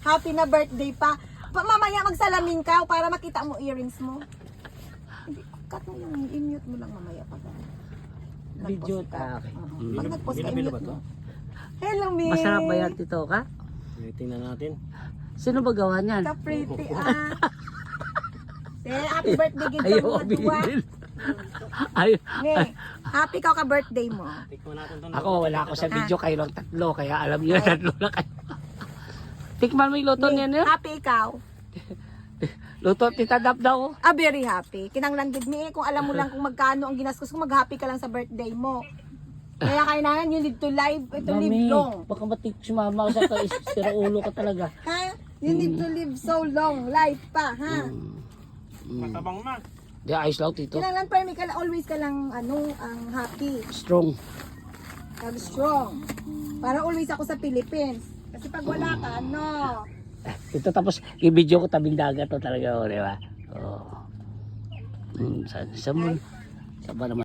Happy na birthday pa. Mamaya magsalamin ka para makita mo earrings mo. Hindi, cut mo yung i-mute mo lang mamaya pag Video nag-post ka. okay. Pag nag-post ka, Bilo ba i-mute to? mo. Hello, May. Masarap ba yan, Tito ka? Tingnan natin. Sino ba gawa niyan? Ka-pretty, happy birthday gid Ayaw ka mga duwa. abilin. Ay, Happy ka ka-birthday mo. Tikman natin to. ako wala ako sa video kayo lang tatlo, kaya alam niyo tatlo lang kayo. Tikman mo yung luto niya niya. Happy ikaw. Luto Tita Dap daw. Very happy. Kinanglan gid mi kung alam mo lang kung magkano ang ginastos ko, mag-happy ka lang sa birthday mo. Kaya kailangan you need to live, to live long. Baka matik si mama sa sira ulo ka talaga. Ha? You need to live so long, life pa, ha? Matabang na. Di ayos lang Tito. Kinanglan pa mi ka lang, always ka lang ang happy, Strong. strong. Para always ako sa Philippines. Kasi pag wala ka, no. Ito tapos i-video ko tabing dagat to talaga, di ba? Oh. Sa ba naman?